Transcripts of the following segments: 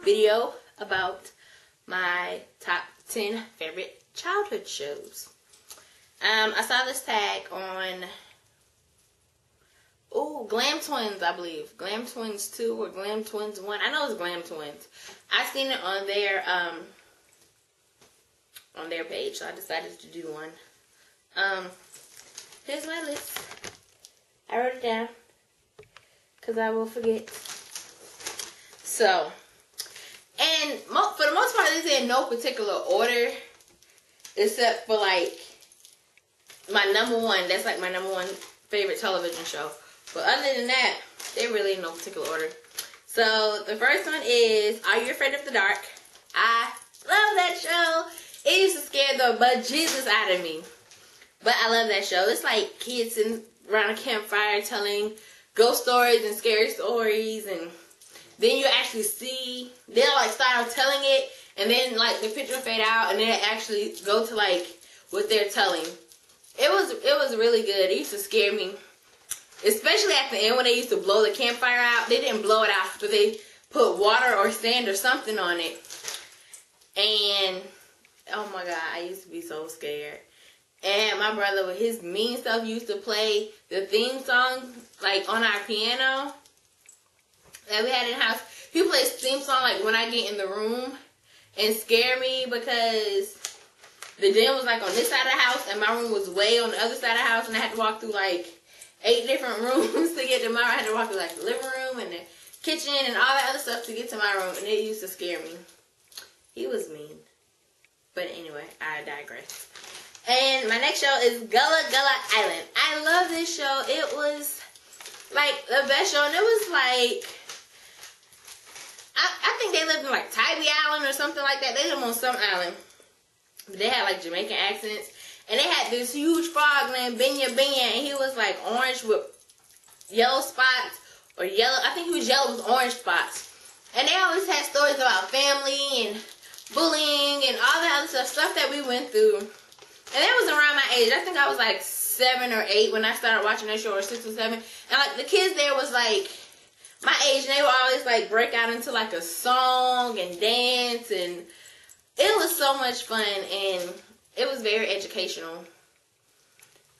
video about my top 10 favorite childhood shows. I saw this tag on Glam Twins, I believe. Glam Twins 2 or Glam Twins 1. I know it's Glam Twins. I seen it on their page, so I decided to do one. Here's my list. I wrote it down because I will forget. So, and for the most part, this is in no particular order, except for like my number one. That's like my number one favorite television show. But other than that, they're really in no particular order. So the first one is Are You Afraid of the Dark? I love that show. It used to scare the bejesus out of me. But I love that show. It's like kids sitting around a campfire telling ghost stories and scary stories, and then you actually see, they'll like start telling it, and then like the picture fade out, and then it actually go to like what they're telling. It was really good. It used to scare me. Especially at the end when they used to blow the campfire out. They didn't blow it out, but they put water or sand or something on it. And, oh my God, I used to be so scared. And my brother, with his mean stuff, used to play the theme song, like, on our piano that we had in the house. He plays theme song, like, when I get in the room and scare me, because the den was, like, on this side of the house, and my room was way on the other side of the house, and I had to walk through, like, 8 different rooms to get to my room. I had to walk through, like, the living room and the kitchen and all that other stuff to get to my room, and it used to scare me. He was mean. But anyway, I digress. And my next show is Gullah Gullah Island. I love this show. It was, like, the best show. And it was, like, I think they lived in, like, Tybee Island or something like that. They lived on some island. But they had, like, Jamaican accents. And they had this huge frog named Benya Benya. And he was, like, orange with yellow spots. Or yellow. I think he was yellow with orange spots. And they always had stories about family and bullying and all that other stuff that we went through. And that was around my age. I think I was like 7 or 8 when I started watching that show, or 6 or 7. And like the kids there was like my age, and they would always like break out into like a song and dance, and it was so much fun, and it was very educational.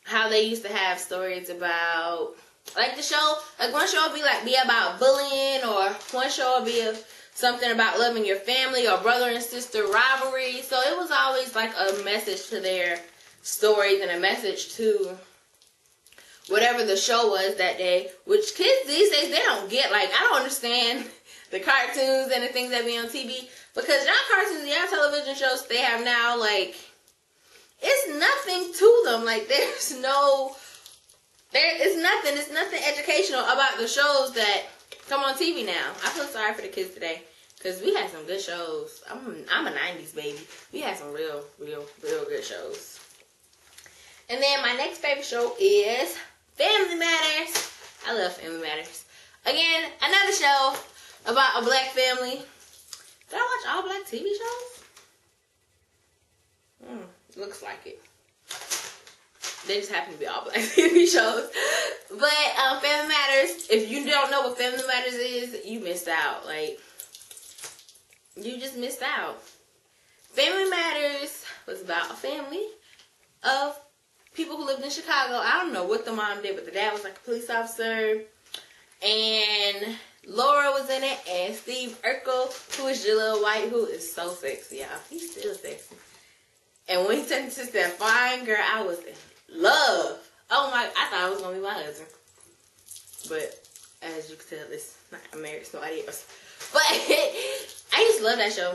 How they used to have stories about, like the show, like one show would be about bullying, or one show would be something about loving your family or brother and sister rivalry. So it was always like a message to their stories and a message to whatever the show was that day. Which kids these days, they don't get. Like, I don't understand the cartoons and the things that be on TV. Because y'all cartoons, y'all television shows they have now, like, it's nothing to them. Like, it's nothing educational about the shows that come on TV now. I feel sorry for the kids today, because we had some good shows. I'm a 90s baby. We had some real good shows. And then my next favorite show is Family Matters. I love Family Matters. Again, another show about a black family. Did I watch all black TV shows? Looks like it. They just happen to be all black TV shows. But Family Matters, if you don't know what Family Matters is, you missed out. Like, you just missed out. Family Matters was about a family of people who lived in Chicago. I don't know what the mom did, but the dad was like a police officer. And Laura was in it, and Steve Urkel, who is Jaleel White, who is so sexy, y'all. He's still sexy. And when he turned into that fine girl, I was in love. Oh my, I thought it was going to be my husband. But as you can tell, it's not, I'm married to nobody else. But I used to love that show.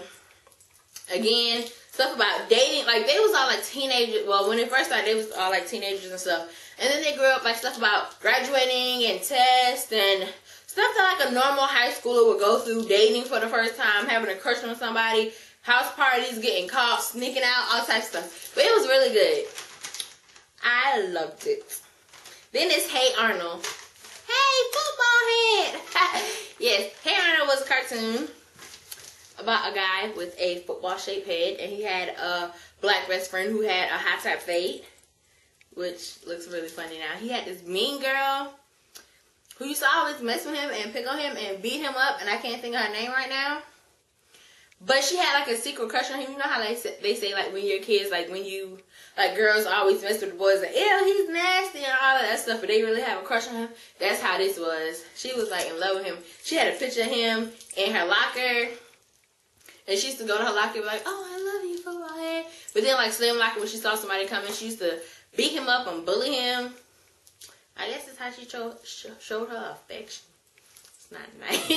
Again, stuff about dating. Like, they was all like teenagers. Well, when it first started, they was all like teenagers and stuff. And then they grew up, like, stuff about graduating and tests and stuff that like a normal high schooler would go through. Dating for the first time, having a crush on somebody, house parties, getting caught, sneaking out, all types of stuff. But it was really good. I loved it. Then it's Hey Arnold. Hey, football head. Yes, Hey Arnold was a cartoon about a guy with a football-shaped head, and he had a black best friend who had a high-top fade, which looks really funny now. He had this mean girl who used to always mess with him and pick on him and beat him up, and I can't think of her name right now. But she had like a secret crush on him. You know how they say like when you're kids, like when you, like girls always mess with the boys, like, ew, he's nasty and all of that stuff, but they really have a crush on him. That's how this was. She was like in love with him. She had a picture of him in her locker. And she used to go to her locker and be like, oh, I love you, football head. But then like Slim Locker, when she saw somebody coming, she used to beat him up and bully him. I guess that's how she showed her affection. It's not nice.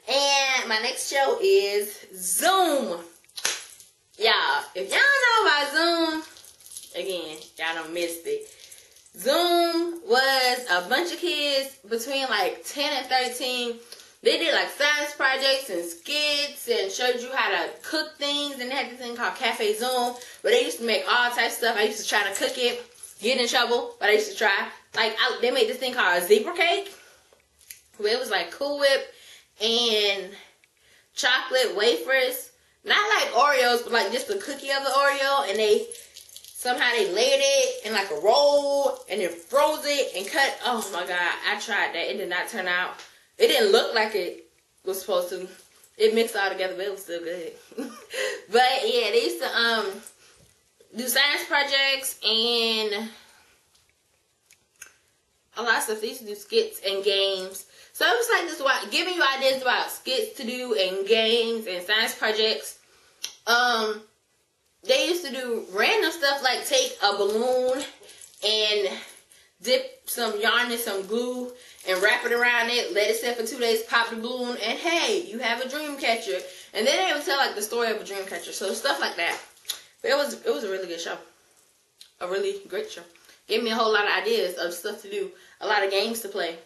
And my next show is Zoom. Y'all, if y'all know about Zoom, again, y'all done missed it. Zoom was a bunch of kids between like 10 and 13. They did like science projects and skits and showed you how to cook things. And they had this thing called Cafe Zoom where they used to make all types of stuff. I used to try to cook it, get in trouble, but I used to try. Like they made this thing called a zebra cake where it was like Cool Whip and chocolate wafers. Not like Oreos, but like just the cookie of the Oreo. And somehow they laid it in like a roll and then froze it and cut. Oh my God, I tried that. It did not turn out. It didn't look like it was supposed to. It mixed all together, but it was still good. But yeah, they used to do science projects and a lot of stuff. They used to do skits and games. So it was like this, giving you ideas about skits to do and games and science projects. They used to do random stuff like take a balloon and dip some yarn in some glue and wrap it around it, let it set for 2 days, pop the balloon, and hey, you have a dream catcher. And then they would tell like the story of a dream catcher, so stuff like that. But it was a really good show, a really great show. Gave me a whole lot of ideas of stuff to do, a lot of games to play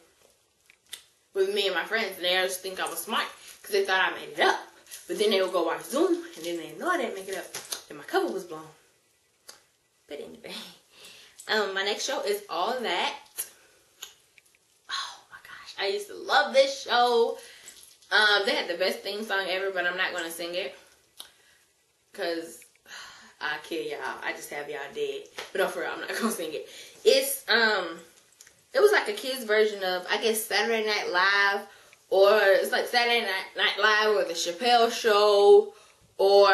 with me and my friends. And they just think I was smart because they thought I made it up. But then they would go watch Zoom, and then they know I didn't make it up, and my cover was blown. But anyway, my next show is All That. I used to love this show. They had the best theme song ever, but I'm not going to sing it. Because I'll kill y'all. I just have y'all dead. But no, for real, I'm not going to sing it. It's, it was like a kid's version of, I guess, Saturday Night Live. Or it's like Saturday Night Live or The Chappelle Show. Or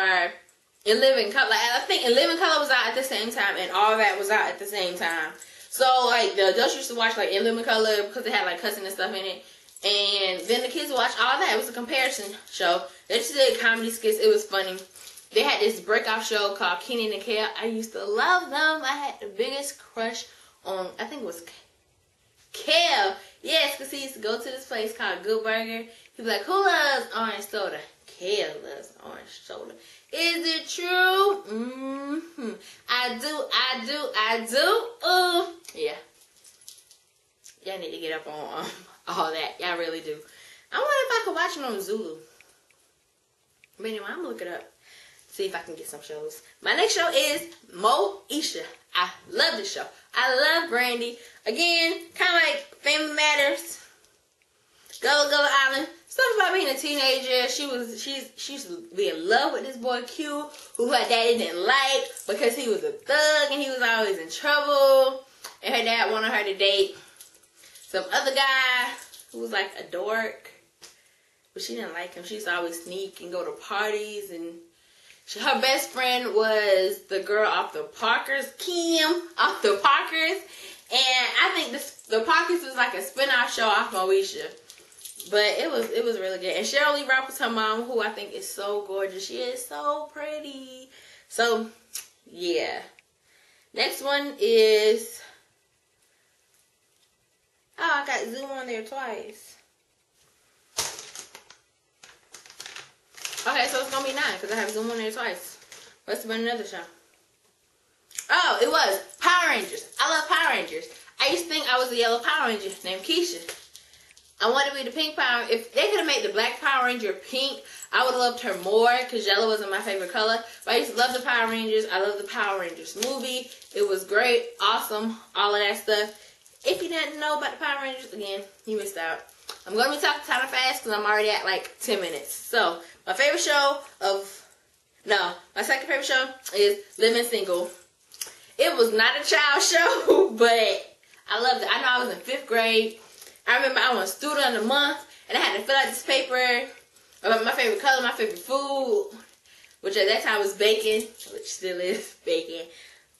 In Living Color. Like, I think In Living Color was out at the same time. And All That was out at the same time. So, like, the adults used to watch, like, In Living Color because it had, like, cussing and stuff in it. And then the kids would watch All That. It was a comparison show. They just did comedy skits. It was funny. They had this breakout show called Kenan and Kel. I used to love them. I had the biggest crush on, I think it was Kel. Yes, because he used to go to this place called Good Burger. He'd be like, who loves orange soda? Kel loves orange soda. Is it true? Mm-hmm. I do. Yeah. Y'all need to get up on all that. Y'all really do. I wonder if I could watch them on Zulu. But anyway, I'm going to look it up. See if I can get some shows. My next show is Moesha. I love this show. I love Brandy. Again, kind of like Family Matters. Gullah Gullah Island. Stuff about being a teenager. She used to be in love with this boy Q, who her daddy didn't like because he was a thug and he was always in trouble. And her dad wanted her to date some other guy who was like a dork. But she didn't like him. She used to always sneak and go to parties. And her best friend was the girl off the Parkers, Kim, off the Parkers. And I think the Parkers was like a spin-off show off Moesha. But it was really good. And Cheryl Lee Ralph was her mom, who I think is so gorgeous. She is so pretty. So, yeah. Next one is... Oh, I got Zoom on there twice. Okay, so it's going to be 9 because I have Zoom on there twice. Must have been another show. Oh, it was Power Rangers. I love Power Rangers. I used to think I was a yellow Power Ranger named Keisha. I wanted to be the pink Power. If they could have made the black Power Ranger pink, I would have loved her more because yellow wasn't my favorite color. But I used to love the Power Rangers. I love the Power Rangers movie. It was great, awesome, all of that stuff. If you didn't know about the Power Rangers, again, you missed out. I'm going to be talking kind of fast because I'm already at like 10 minutes. So, my favorite show my second favorite show is Living Single. It was not a child show, but I loved it. I know I was in 5th grade. I remember I was Student of the Month, and I had to fill out this paper my favorite color, my favorite food, which at that time was bacon, which still is bacon.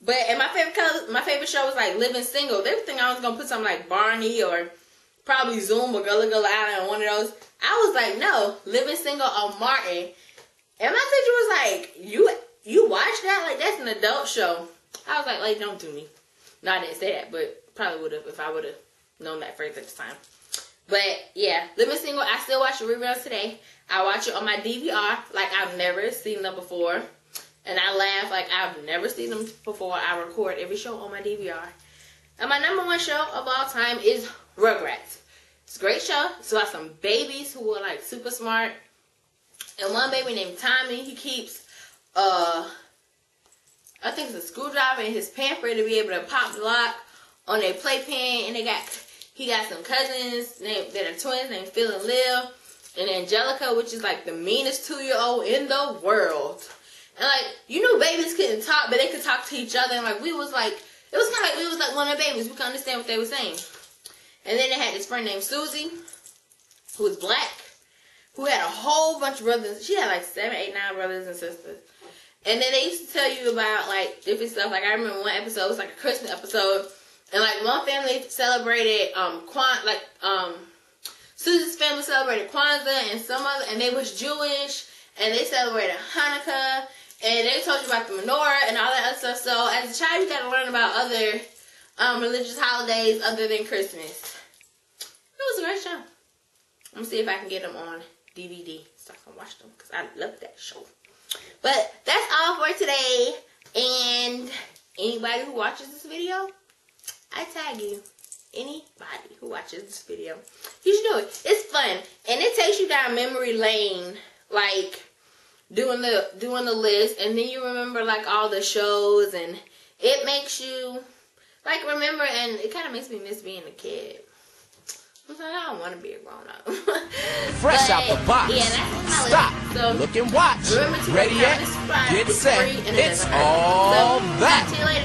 But and my favorite color, my favorite show was like Living Single. They would think I was gonna put something like Barney or probably Zoom or Gullah Gullah Island or one of those. I was like, no, Living Single on Martin. And my teacher was like, you watch that? Like, that's an adult show. I was like, don't do me. No, I didn't say that, but probably would have if I would have known that phrase at the time. But yeah, Living Single, I still watch the reruns today. I watch it on my DVR like I've never seen them before. And I laugh like I've never seen them before. I record every show on my DVR. And my number one show of all time is Rugrats. It's a great show. It's about some babies who are like super smart. And one baby named Tommy, he keeps, I think it's a screwdriver in his pamper to be able to pop the lock on their playpen. And he got some cousins that are twins named Phil and Lil. And Angelica, which is like the meanest 2-year-old in the world. And like, you knew babies couldn't talk, but they could talk to each other. And like, it was kind of like we was like one of the babies. We could understand what they were saying. And then they had this friend named Susie, who was black, who had a whole bunch of brothers. She had like 7, 8, 9 brothers and sisters. And then they used to tell you about like different stuff. Like I remember one episode, it was like a Christmas episode. And like one family celebrated Susie's family celebrated Kwanzaa and they was Jewish and they celebrated Hanukkah and they told you about the menorah and all that other stuff. So as a child you gotta learn about other religious holidays other than Christmas. It was a great show. I'm gonna see if I can get them on DVD so I can watch them because I love that show. But that's all for today. And anybody who watches this video, I tag you. Anybody who watches this video, you should do it. It's fun and it takes you down memory lane, like doing the list, and then you remember like all the shows, and it makes you like remember, and it kind of makes me miss being a kid. I was like, I don't want to be a grown up. Fresh out the box. Yeah, that's stop. So look and watch. Remember to ready yet? subscribe. Get set. Free, and it's all so, that. talk to you later.